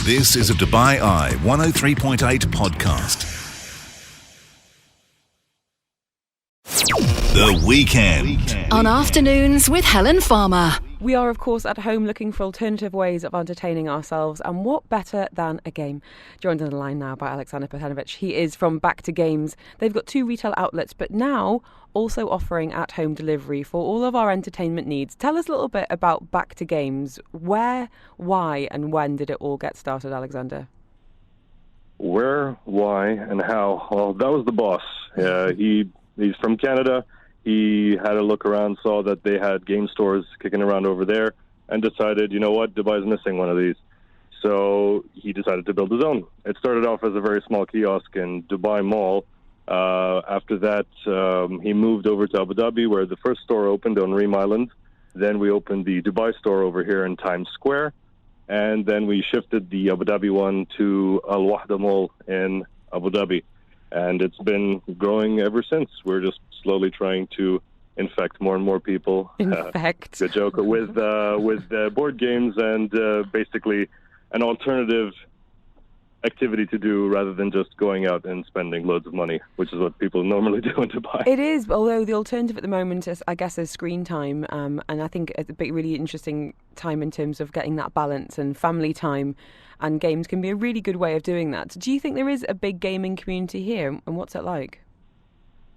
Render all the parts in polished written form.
This is a Dubai Eye 103.8 podcast. The Weekend. On Afternoons with Helen Farmer. We are, of course, at home looking for alternative ways of entertaining ourselves, and what better than a game? Joined on the line now by Aleks. He is from Back to Games. They've got 2 retail outlets, but now also offering at-home delivery for all of our entertainment needs. Tell us a little bit about Back to Games. Where, why, and when did it all get started, Alexander? Where, why, and how? Well, that was the boss. He's from Canada. He had a look around, saw that they had game stores kicking around over there, and decided, you know what, Dubai's missing one of these. So he decided to build his own. It started off as a very small kiosk in Dubai Mall. After that, he moved over to Abu Dhabi, where the first store opened on Reem Island. Then we opened the Dubai store over here in Times Square. And then we shifted the Abu Dhabi one to Al Wahda Mall in Abu Dhabi. And it's been growing ever since. We're just slowly trying to infect more and more people. Infect. Good joke. With board games and basically an alternative activity to do rather than just going out and spending loads of money, which is what people normally do in Dubai. It is, although the alternative at the moment is, I guess, is screen time. And I think it's a really interesting time in terms of getting that balance, and family time and games can be a really good way of doing that. Do you think there is a big gaming community here, and what's it like?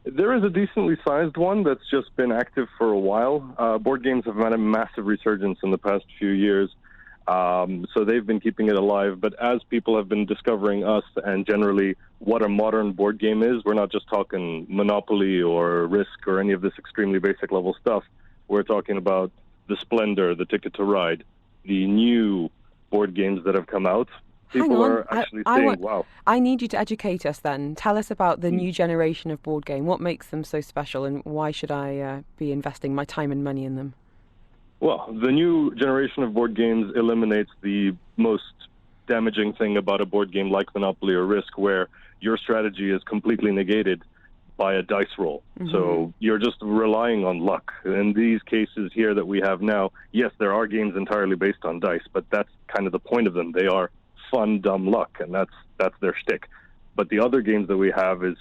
There is a decently sized one that's just been active for a while. Board games have had a massive resurgence in the past few years. So they've been keeping it alive. But as people have been discovering us and generally what a modern board game is, we're not just talking Monopoly or Risk or any of this extremely basic level stuff. We're talking about the Splendor, the Ticket to Ride, the new board games that have come out. People are actually saying, wow. I need you to educate us then. Tell us about the new generation of board game. What makes them so special, and why should I be investing my time and money in them? Well, the new generation of board games eliminates the most damaging thing about a board game like Monopoly or Risk, where your strategy is completely negated by a dice roll. Mm-hmm. So you're just relying on luck. In these cases here that we have now, yes, there are games entirely based on dice, but that's kind of the point of them. They are fun, dumb luck, and that's their shtick. But the other games that we have is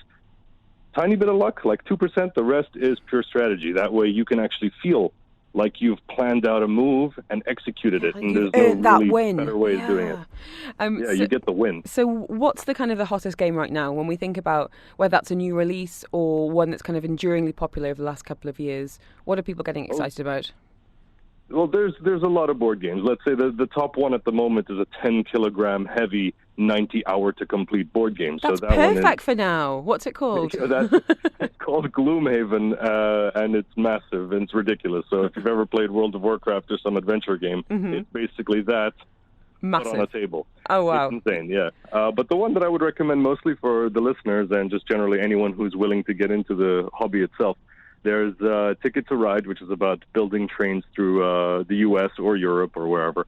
tiny bit of luck, like 2%. The rest is pure strategy. That way you can actually feel like you've planned out a move and executed it, and there's no really better way of doing it. You get the win. So what's the kind of the hottest game right now when we think about whether that's a new release or one that's kind of enduringly popular over the last couple of years? What are people getting excited about? Well, there's a lot of board games. Let's say the top one at the moment is a 10-kilogram heavy 90-hour to complete board game. That's so that perfect one is, for now. What's it called? It's called Gloomhaven, and it's massive and it's ridiculous. So if you've ever played World of Warcraft or some adventure game, It's basically that, massive, but on a table. Oh, wow. It's insane, yeah. But the one that I would recommend mostly for the listeners and just generally anyone who's willing to get into the hobby itself, there's Ticket to Ride, which is about building trains through the U.S. or Europe or wherever.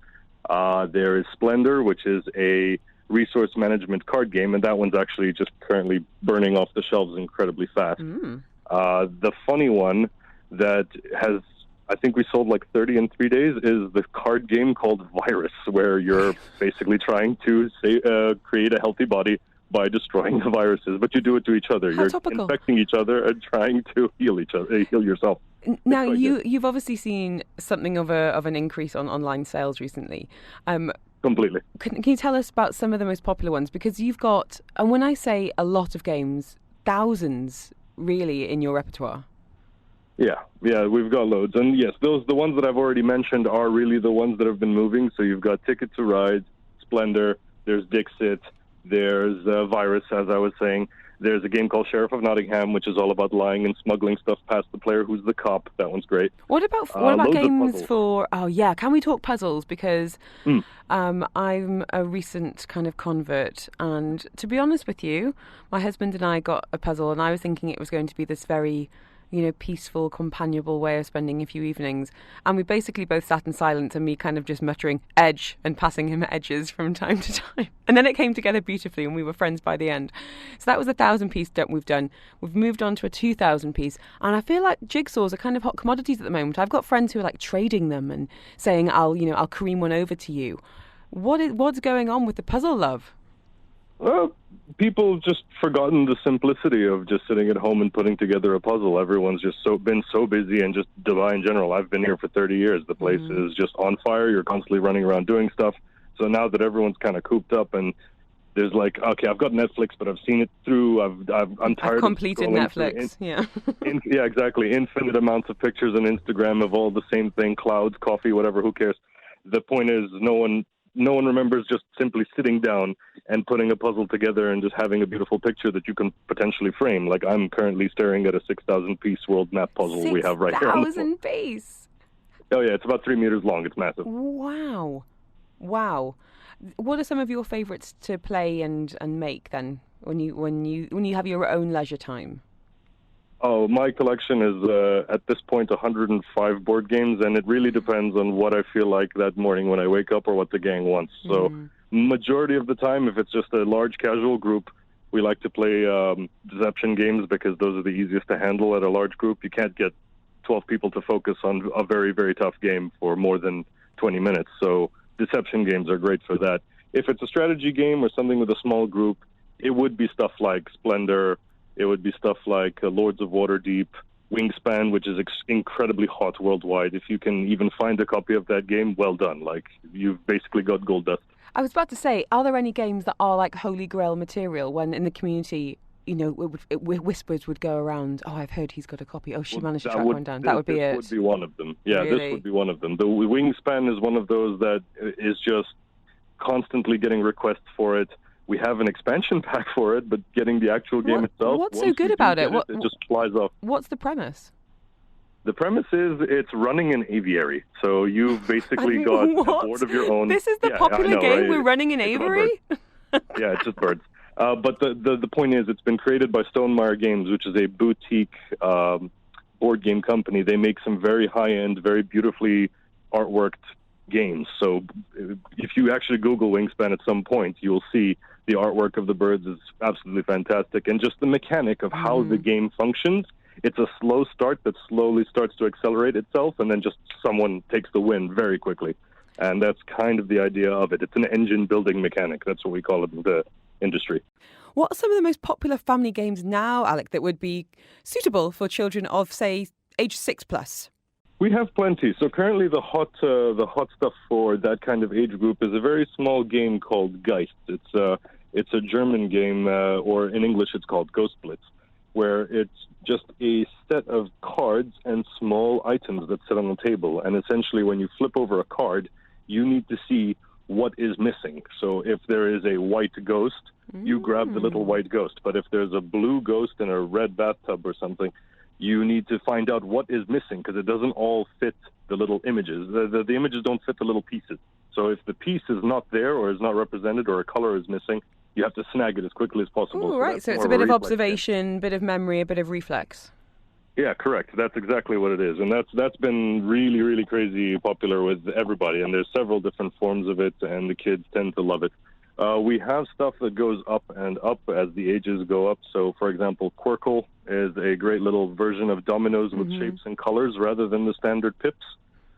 There is Splendor, which is a resource management card game, and that one's actually just currently burning off the shelves incredibly fast. The funny one that has, I think we sold like 30 in 3 days, is the card game called Virus, where you're basically trying to create a healthy body by destroying the viruses, but you do it to each other. You're infecting each other and trying to heal yourself. Now, you've obviously seen something of an increase on online sales recently. Completely. Can you tell us about some of the most popular ones? Because you've got, and when I say a lot of games, thousands really in your repertoire. Yeah, we've got loads. And yes, the ones that I've already mentioned are really the ones that have been moving. So you've got Ticket to Ride, Splendor, there's Dixit, there's Virus, as I was saying. There's a game called Sheriff of Nottingham, which is all about lying and smuggling stuff past the player who's the cop. That one's great. What about games for... Oh, yeah. Can we talk puzzles? Because I'm a recent kind of convert. And to be honest with you, my husband and I got a puzzle, and I was thinking it was going to be this very peaceful, companionable way of spending a few evenings. And we basically both sat in silence, and me kind of just muttering edge and passing him edges from time to time. And then it came together beautifully, and we were friends by the end. So that was a 1,000-piece we've done. We've moved on to a 2,000-piece. And I feel like jigsaws are kind of hot commodities at the moment. I've got friends who are like trading them and saying, I'll cream one over to you. What's going on with the puzzle love? Well, people just forgotten the simplicity of just sitting at home and putting together a puzzle. Everyone's just been so busy, and just Dubai in general. I've been here for 30 years. The place is just on fire. You're constantly running around doing stuff. So now that everyone's kind of cooped up, and there's like, okay, I've got Netflix, but I've seen it through. I'm tired. I've completed Netflix. Yeah, exactly. Infinite amounts of pictures on Instagram of all the same thing: clouds, coffee, whatever. Who cares? The point is, no one remembers just simply sitting down and putting a puzzle together and just having a beautiful picture that you can potentially frame. Like, I'm currently staring at a 6,000-piece world map puzzle we have right here. 6,000 piece? Oh, yeah, it's about 3 meters long. It's massive. Wow. What are some of your favourites to play and make then when you have your own leisure time? Oh, my collection is, at this point, 105 board games, and it really depends on what I feel like that morning when I wake up or what the gang wants. So majority of the time, if it's just a large casual group, we like to play deception games because those are the easiest to handle at a large group. You can't get 12 people to focus on a very, very tough game for more than 20 minutes. So deception games are great for that. If it's a strategy game or something with a small group, it would be stuff like Splendor. It would be stuff like Lords of Waterdeep, Wingspan, which is incredibly hot worldwide. If you can even find a copy of that game, well done. Like, you've basically got gold dust. I was about to say, are there any games that are like holy grail material when in the community, whispers would go around, oh, I've heard he's got a copy. Oh, she managed to track one down. That would be it. This would be one of them. Yeah, really? This would be one of them. The Wingspan is one of those that is just constantly getting requests for it. We have an expansion pack for it, but getting the actual game itself... What's so good about it? It just flies off. What's the premise? The premise is it's running an aviary. So you've basically got a board of your own. This is the popular game? Right? We're running an aviary? Yeah, it's just birds. But the point is, it's been created by Stonemaier Games, which is a boutique board game company. They make some very high-end, very beautifully artworked games. So if you actually Google Wingspan at some point, you'll see the artwork of the birds is absolutely fantastic. And just the mechanic of how the game functions, it's a slow start that slowly starts to accelerate itself, and then just someone takes the win very quickly. And that's kind of the idea of it. It's an engine-building mechanic. That's what we call it in the industry. What are some of the most popular family games now, Alek, that would be suitable for children of, say, age 6+? We have plenty. So currently the hot stuff for that kind of age group is a very small game called Geist. It's a German game, or in English it's called Ghost Blitz, where it's just a set of cards and small items that sit on the table. And essentially when you flip over a card, you need to see what is missing. So if there is a white ghost, you grab the little white ghost. But if there's a blue ghost in a red bathtub or something, you need to find out what is missing, because it doesn't all fit the little images. The images don't fit the little pieces. So if the piece is not there or is not represented or a color is missing, you have to snag it as quickly as possible. Oh, right. So it's a bit of observation, bit of memory, a bit of reflex. Yeah, correct. That's exactly what it is. And that's been really, really crazy popular with everybody. And there's several different forms of it, and the kids tend to love it. We have stuff that goes up and up as the ages go up. So, for example, Quirkle is a great little version of dominoes with shapes and colors rather than the standard pips.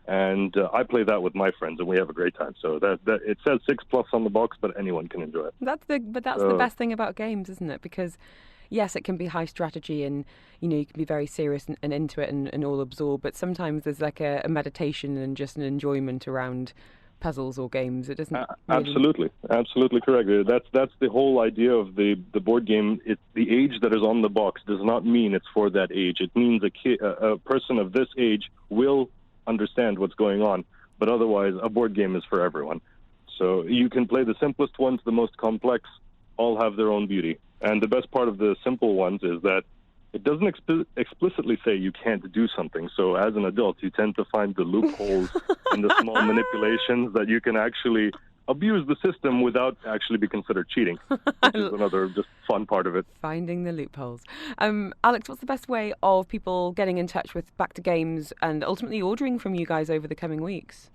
And I play that with my friends, and we have a great time. So that it says 6+ on the box, but anyone can enjoy it. That's the best thing about games, isn't it? Because yes, it can be high strategy, and you can be very serious and into it and all absorbed. But sometimes there's like a meditation and just an enjoyment around puzzles or games. It doesn't absolutely correct. That's the whole idea of the board game. The age that is on the box does not mean it's for that age. It means a person of this age will understand what's going on, but otherwise a board game is for everyone. So you can play the simplest ones, the most complex, all have their own beauty. And the best part of the simple ones is that it doesn't explicitly say you can't do something. So as an adult, you tend to find the loopholes and the small manipulations that you can actually abuse the system without actually be considered cheating, which is another just fun part of it. Finding the loopholes. Aleks, what's the best way of people getting in touch with Back to Games and ultimately ordering from you guys over the coming weeks?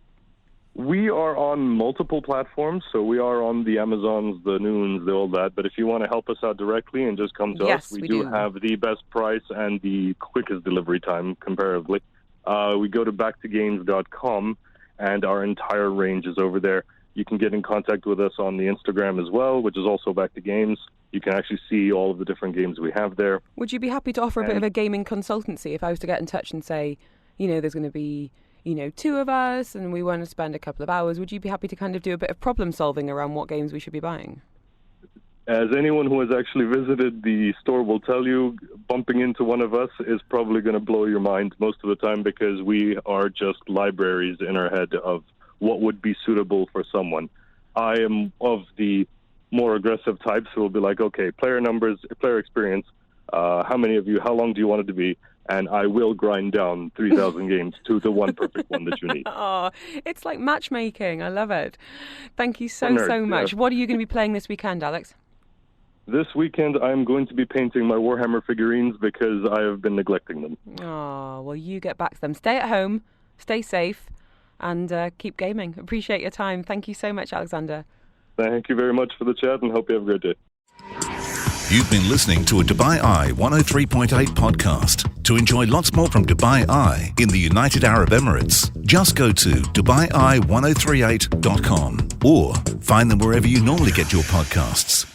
We are on multiple platforms, so we are on the Amazons, the Noons, all that. But if you want to help us out directly and just come to us, we do have the best price and the quickest delivery time comparatively. We go to backtogames.com, and our entire range is over there. You can get in contact with us on the Instagram as well, which is also Back to Games. You can actually see all of the different games we have there. Would you be happy to offer a bit of a gaming consultancy if I was to get in touch and say, there's going to be, 2 of us and we want to spend a couple of hours? Would you be happy to kind of do a bit of problem solving around what games we should be buying? As anyone who has actually visited the store will tell you, bumping into one of us is probably going to blow your mind most of the time, because we are just libraries in our head of what would be suitable for someone. I am of the more aggressive types who will be like, okay, player numbers, player experience, how many of you, how long do you want it to be? And I will grind down 3,000 games to the one perfect one that you need. Oh, it's like matchmaking. I love it. Thank you so much. Yeah. What are you going to be playing this weekend, Aleks? This weekend, I'm going to be painting my Warhammer figurines because I have been neglecting them. Oh, well, you get back to them. Stay at home, stay safe, and keep gaming. Appreciate your time. Thank you so much, Alexander. Thank you very much for the chat, and hope you have a great day. You've been listening to a Dubai Eye 103.8 podcast. To enjoy lots more from Dubai Eye in the United Arab Emirates, just go to DubaiEye1038.com or find them wherever you normally get your podcasts.